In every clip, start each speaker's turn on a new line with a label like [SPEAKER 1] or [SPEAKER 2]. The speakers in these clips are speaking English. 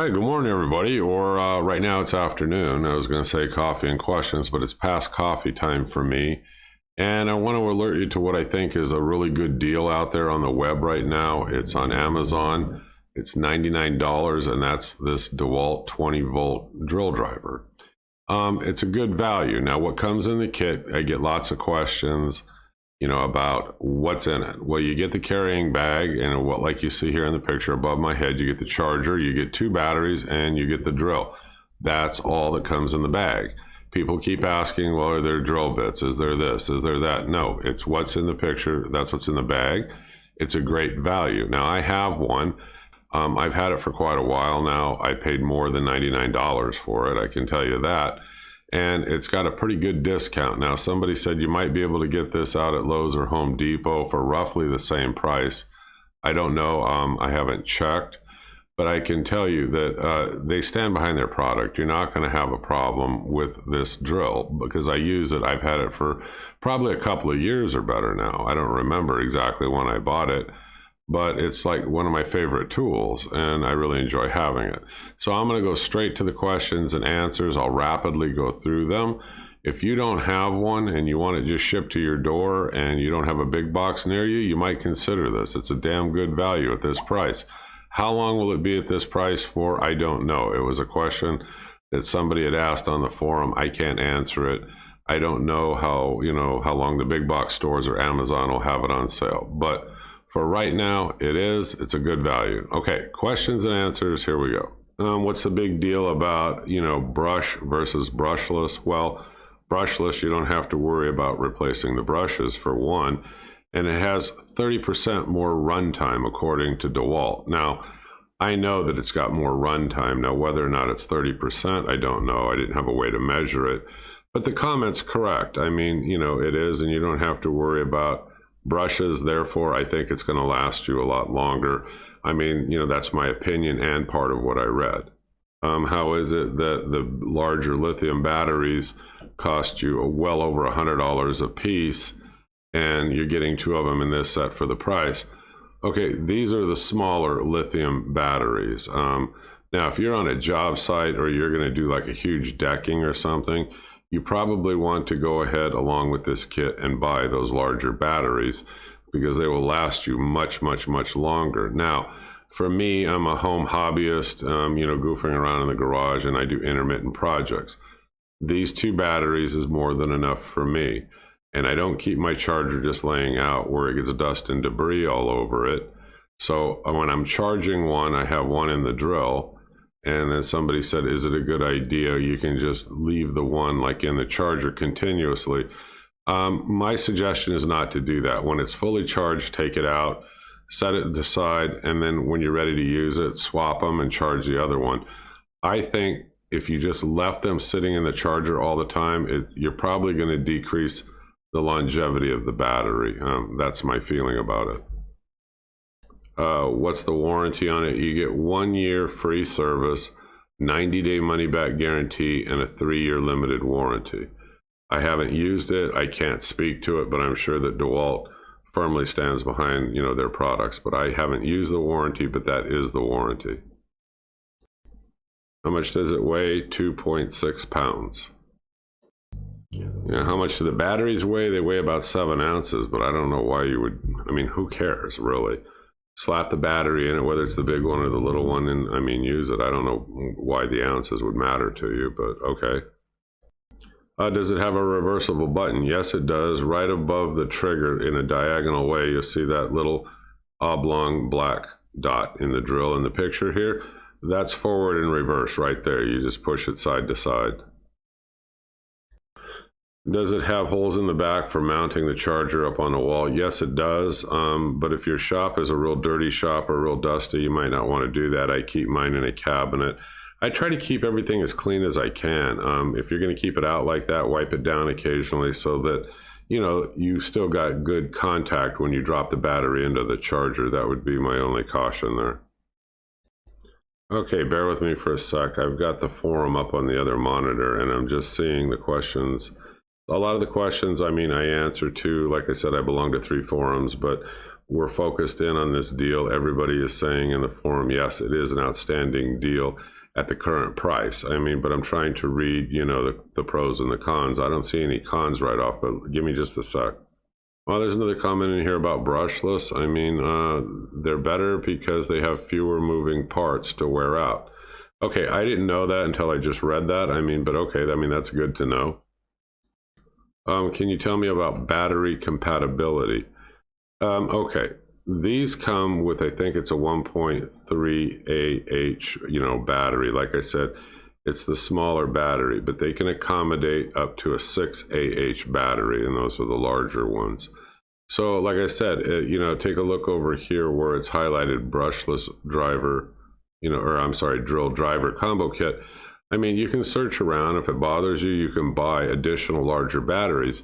[SPEAKER 1] right, good morning, everybody. Or right now it's afternoon. I was going to say coffee and questions, but it's past coffee time for me. And I want to alert you to what I think is a really good deal out there on the web right now. It's on Amazon. It's $99, and that's this Dewalt 20-volt drill driver. It's a good value. Now, what comes in the kit, I get lots of questions, about what's in it. Well, you get the carrying bag, and what, like you see here in the picture above my head, you get the charger, you get 2 batteries, and you get the drill. That's all that comes in the bag. People keep asking, well, are there drill bits? Is there this? Is there that? No, it's what's in the picture. That's what's in the bag. It's a great value. Now, I have one. I've had it for quite a while now. I paid more than $99 for it, I can tell you that. And it's got a pretty good discount. Now, somebody said you might be able to get this out at Lowe's or Home Depot for roughly the same price. I don't know. I haven't checked. But I can tell you that they stand behind their product. You're not going to have a problem with this drill because I use it. I've had it for probably a couple of years or better now. I don't remember exactly when I bought it, but it's like one of my favorite tools, and I really enjoy having it. So I'm going to go straight to the questions and answers. I'll rapidly go through them. If you don't have one and you want it just shipped to your door and you don't have a big box near you, you might consider this. It's a damn good value at this price. How long will it be at this price for? I don't know. It was a question that somebody had asked on the forum. I can't answer it. I don't know how long the big box stores or Amazon will have it on sale. But for right now, it's a good value. Okay, questions and answers, here we go. What's the big deal about, brush versus brushless? Well, brushless, you don't have to worry about replacing the brushes for one. And it has 30% more runtime according to Dewalt. Now, I know that it's got more runtime. Now, whether or not it's 30%, I don't know. I didn't have a way to measure it. But the comment's correct. I mean, it is, and you don't have to worry about brushes. Therefore, I think it's going to last you a lot longer. I mean, that's my opinion and part of what I read. How is it that the larger lithium batteries cost you well over $100 a piece? And you're getting 2 of them in this set for the price. Okay, these are the smaller lithium batteries. Now, if you're on a job site or you're going to do like a huge decking or something, you probably want to go ahead along with this kit and buy those larger batteries because they will last you much, much, much longer. Now, for me, I'm a home hobbyist, goofing around in the garage, and I do intermittent projects. These 2 batteries is more than enough for me. And I don't keep my charger just laying out where it gets dust and debris all over it. So when I'm charging one, I have one in the drill. And then somebody said, is it a good idea? You can just leave the one like in the charger continuously. My suggestion is not to do that. When it's fully charged, take it out, set it to the side, and then when you're ready to use it, swap them and charge the other one. I think if you just left them sitting in the charger all the time, you're probably going to decrease the longevity of the battery. That's my feeling about it. What's the warranty on it? You get 1 year free service, 90-day money-back guarantee, and a 3-year limited warranty. I haven't used it. I can't speak to it, but I'm sure that Dewalt firmly stands behind their products. But I haven't used the warranty, but that is the warranty. How much does it weigh? 2.6 pounds. How much do the batteries weigh? They weigh about 7 ounces, but I don't know why you would. I mean, who cares, really? Slap the battery in it, whether it's the big one or the little one, and use it. I don't know why the ounces would matter to you, but okay. Does it have a reversible button? Yes, it does. Right above the trigger in a diagonal way, you'll see that little oblong black dot in the drill in the picture here. That's forward and reverse right there. You just push it side to side. Does it have holes in the back for mounting the charger up on a wall? Yes, it does. But if your shop is a real dirty shop or real dusty, you might not want to do that. I keep mine in a cabinet. I try to keep everything as clean as I can. If you're going to keep it out like that, wipe it down occasionally so that, you still got good contact when you drop the battery into the charger. That would be my only caution there. Okay, bear with me for a sec. I've got the forum up on the other monitor, and I'm just seeing the questions. A lot of the questions, I answer to. Like I said, I belong to 3 forums, but we're focused in on this deal. Everybody is saying in the forum, yes, it is an outstanding deal at the current price. I mean, but I'm trying to read, you know, the pros and the cons. I don't see any cons right off, but give me just a sec. Well, there's another comment in here about brushless. I mean, they're better because they have fewer moving parts to wear out. Okay, I didn't know that until I just read that. I mean, but okay, I mean, that's good to know. Can you tell me about battery compatibility? Okay, these come with, I think it's a 1.3 AH, you know, battery. Like I said, it's the smaller battery, but they can accommodate up to a 6 AH battery, and those are the larger ones. So like I said, you know, take a look over here where it's highlighted brushless driver, you know, or I'm sorry, drill driver combo kit. I mean, you can search around. If it bothers you, you can buy additional larger batteries,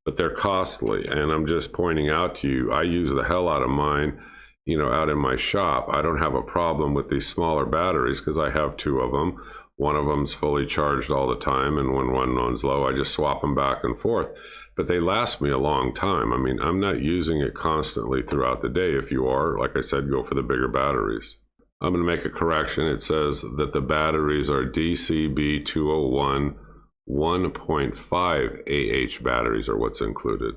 [SPEAKER 1] but they're costly. And I'm just pointing out to you, I use the hell out of mine, you know, out in my shop. I don't have a problem with these smaller batteries because I have 2 of them. One of them's fully charged all the time, and when one runs low, I just swap them back and forth. But they last me a long time. I mean, I'm not using it constantly throughout the day. If you are, like I said, go for the bigger batteries. I'm going to make a correction. It says that the batteries are DCB201 1.5 AH batteries are what's included.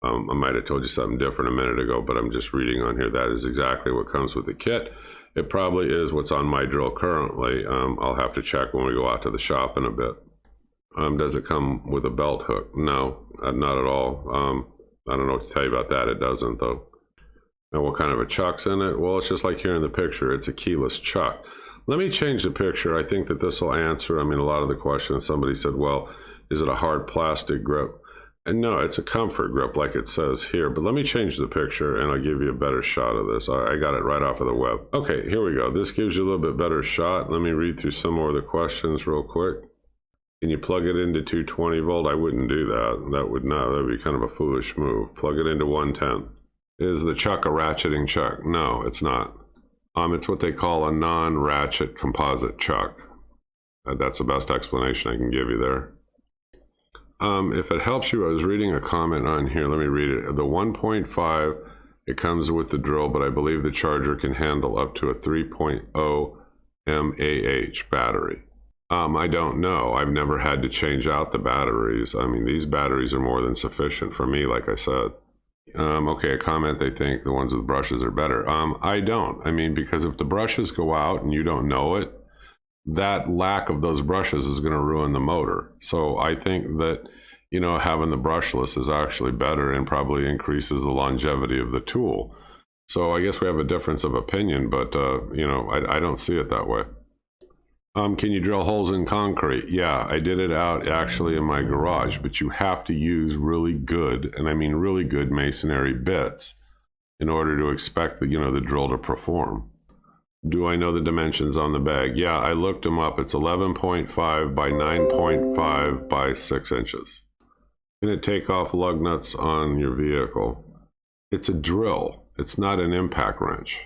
[SPEAKER 1] I might have told you something different a minute ago, but I'm just reading on here. That is exactly what comes with the kit. It probably is what's on my drill currently. I'll have to check when we go out to the shop in a bit. Does it come with a belt hook? No, not at all. I don't know what to tell you about that. It doesn't, though. Now, what kind of a chuck's in it? Well, it's just like here in the picture. It's a keyless chuck. Let me change the picture. I think that this will answer, I mean, a lot of the questions. Somebody said, well, is it a hard plastic grip? And no, it's a comfort grip like it says here. But let me change the picture and I'll give you a better shot of this. I got it right off of the web. Okay, here we go. This gives you a little bit better shot. Let me read through some more of the questions real quick. Can you plug it into 220 volt? I wouldn't do that. That would be kind of a foolish move. Plug it into 110. Is the chuck a ratcheting chuck? No, it's not. It's what they call a non-ratchet composite chuck. That's the best explanation I can give you there. If it helps you, I was reading a comment on here. Let me read it. The 1.5, it comes with the drill, but I believe the charger can handle up to a 3.0 mAh battery. I don't know. I've never had to change out the batteries. I mean, these batteries are more than sufficient for me, like I said. Okay, a comment, they think the ones with brushes are better. I don't. I mean, because if the brushes go out and you don't know it, that lack of those brushes is going to ruin the motor. So I think that, you know, having the brushless is actually better and probably increases the longevity of the tool. So I guess we have a difference of opinion, but, you know, I don't see it that way. Can you drill holes in concrete? Yeah, I did it out actually in my garage, but you have to use really good, and I mean really good masonry bits in order to expect the, you know, the drill to perform. Do I know the dimensions on the bag? Yeah, I looked them up. It's 11.5 by 9.5 by 6 inches. Can it take off lug nuts on your vehicle? It's a drill. It's not an impact wrench.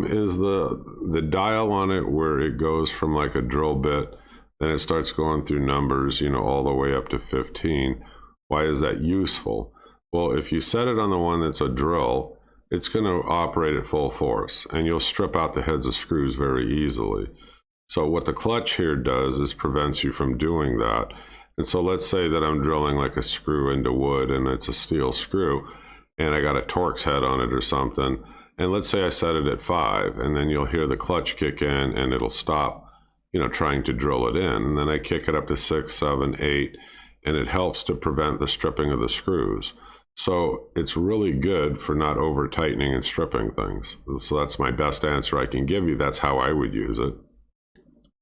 [SPEAKER 1] Is the dial on it where it goes from like a drill bit, then it starts going through numbers, you know, all the way up to 15. Why is that useful? Well, if you set it on the one that's a drill, it's going to operate at full force, and you'll strip out the heads of screws very easily. So what the clutch here does is prevents you from doing that. And so let's say that I'm drilling like a screw into wood, and it's a steel screw, and I got a Torx head on it or something. And let's say I set it at 5, and then you'll hear the clutch kick in and it'll stop, you know, trying to drill it in. And then I kick it up to 6, 7, 8, and it helps to prevent the stripping of the screws. So it's really good for not over tightening and stripping things. So that's my best answer I can give you. That's how I would use it.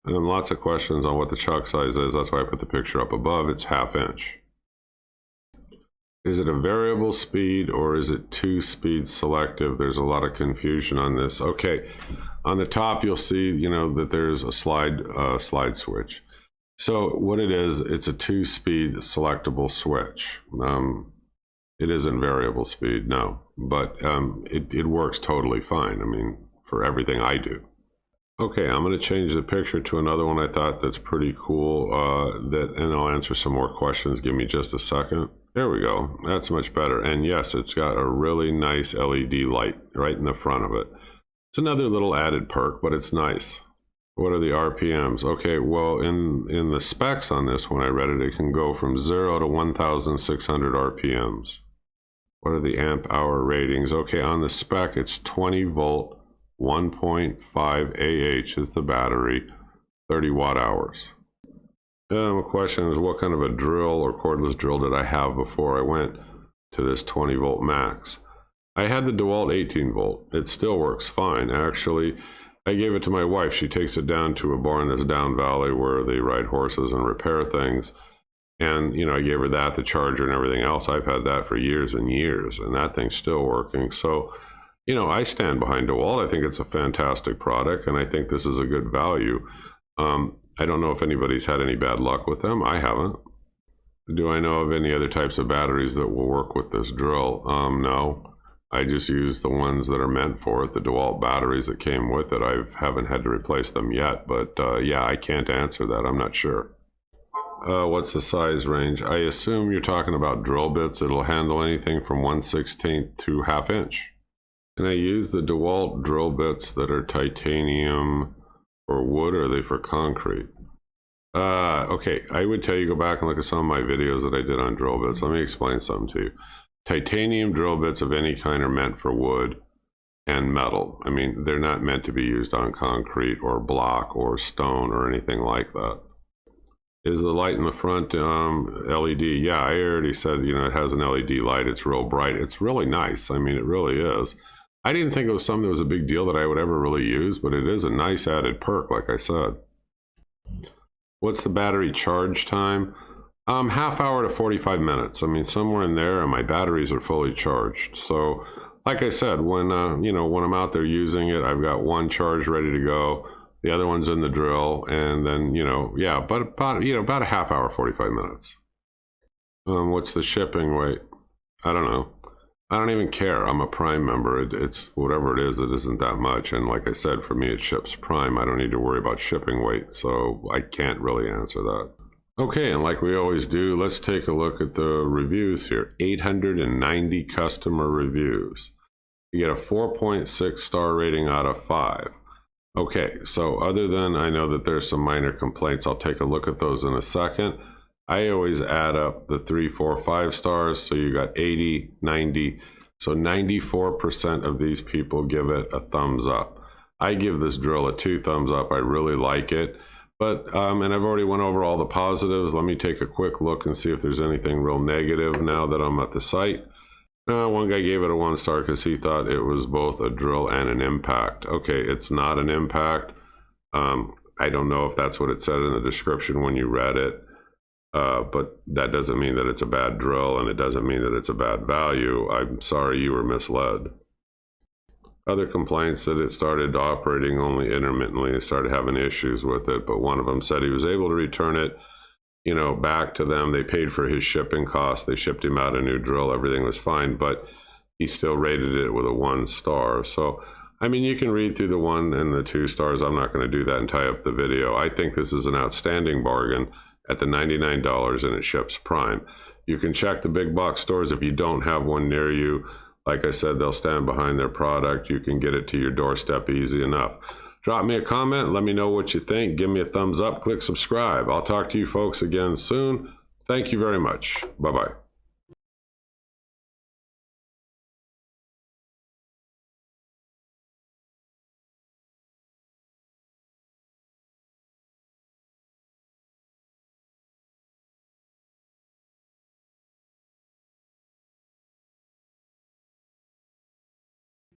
[SPEAKER 1] And then lots of questions on what the chuck size is. That's why I put the picture up above. It's 1/2 inch. Is it a variable speed or is it 2-speed selective? There's a lot of confusion on this. Okay, on the top you'll see, you know, that there's a slide switch. So what it is, it's a 2-speed selectable switch. It isn't variable speed, no, but it works totally fine. I mean, for everything I do. Okay, I'm going to change the picture to another one I thought that's pretty cool. And I'll answer some more questions. Give me just a second. There we go. That's much better. And yes, it's got a really nice LED light right in the front of it. It's another little added perk, but it's nice. What are the RPMs? Okay, well, in the specs on this, when I read it, it can go from 0 to 1,600 RPMs. What are the amp hour ratings? Okay, on the spec, it's 20 volt, 1.5 AH is the battery, 30 watt hours. The question is, what kind of a drill or cordless drill did I have before I went to this 20 volt max? I had the Dewalt 18 volt. It still works fine. Actually, I gave it to my wife. She takes it down to a barn that's down valley where they ride horses and repair things. And, you know, I gave her that, the charger and everything else. I've had that for years and years, and that thing's still working. So, you know, I stand behind Dewalt. I think it's a fantastic product, and I think this is a good value. I don't know if anybody's had any bad luck with them. I haven't. Do I know of any other types of batteries that will work with this drill? No. I just use the ones that are meant for it, the Dewalt batteries that came with it. I haven't had to replace them yet, but yeah, I can't answer that. I'm not sure. What's the size range? I assume you're talking about drill bits. It'll handle anything from 1/16 to 1/2 inch. And I use the Dewalt drill bits that are titanium for wood, or are they for concrete? Okay, I would tell you go back and look at some of my videos that I did on drill bits. Let me explain something to you. Titanium drill bits of any kind are meant for wood and metal. I mean, they're not meant to be used on concrete or block or stone or anything like that. Is the light in the front LED? Yeah, I already said, you know, it has an LED light. It's real bright. It's really nice. I mean, it really is. I didn't think it was something that was a big deal that I would ever really use, but it is a nice added perk, like I said. What's the battery charge time? 1/2 hour to 45 minutes. I mean, somewhere in there, and my batteries are fully charged. So, like I said, when you know, when I'm out there using it, I've got one charge ready to go. The other one's in the drill, and then, you know, yeah, but about a 1/2 hour, 45 minutes. What's the shipping weight? I don't know. I don't even care. I'm a Prime member. It's whatever it isn't that much. And like I said, for me, it ships Prime. I don't need to worry about shipping weight, so I can't really answer that. Okay, and like we always do, let's take a look at the reviews here. 890 customer reviews. You get a 4.6 star rating out of 5. Okay, so other than, I know that there's some minor complaints, I'll take a look at those in a second. I always add up the 3, 4, 5 stars, so you got 80, 90, so 94% of these people give it a thumbs up. I give this drill a 2 thumbs up. I really like it, but and I've already went over all the positives. Let me take a quick look and see if there's anything real negative now that I'm at the site. One guy gave it a 1 star because he thought it was both a drill and an impact. Okay, it's not an impact. I don't know if that's what it said in the description when you read it. But that doesn't mean that it's a bad drill, and it doesn't mean that it's a bad value. I'm sorry you were misled. Other complaints that it started operating only intermittently and started having issues with it, but one of them said he was able to return it, you know, back to them. They paid for his shipping costs. They shipped him out a new drill. Everything was fine, but he still rated it with a 1 star. So, I mean, you can read through the 1 and the 2 stars. I'm not going to do that and tie up the video. I think this is an outstanding bargain at the $99, and it ships Prime. You can check the big box stores if you don't have one near you. Like I said, they'll stand behind their product. You can get it to your doorstep easy enough. Drop me a comment. Let me know what you think. Give me a thumbs up. Click subscribe. I'll talk to you folks again soon. Thank you very much. Bye-bye.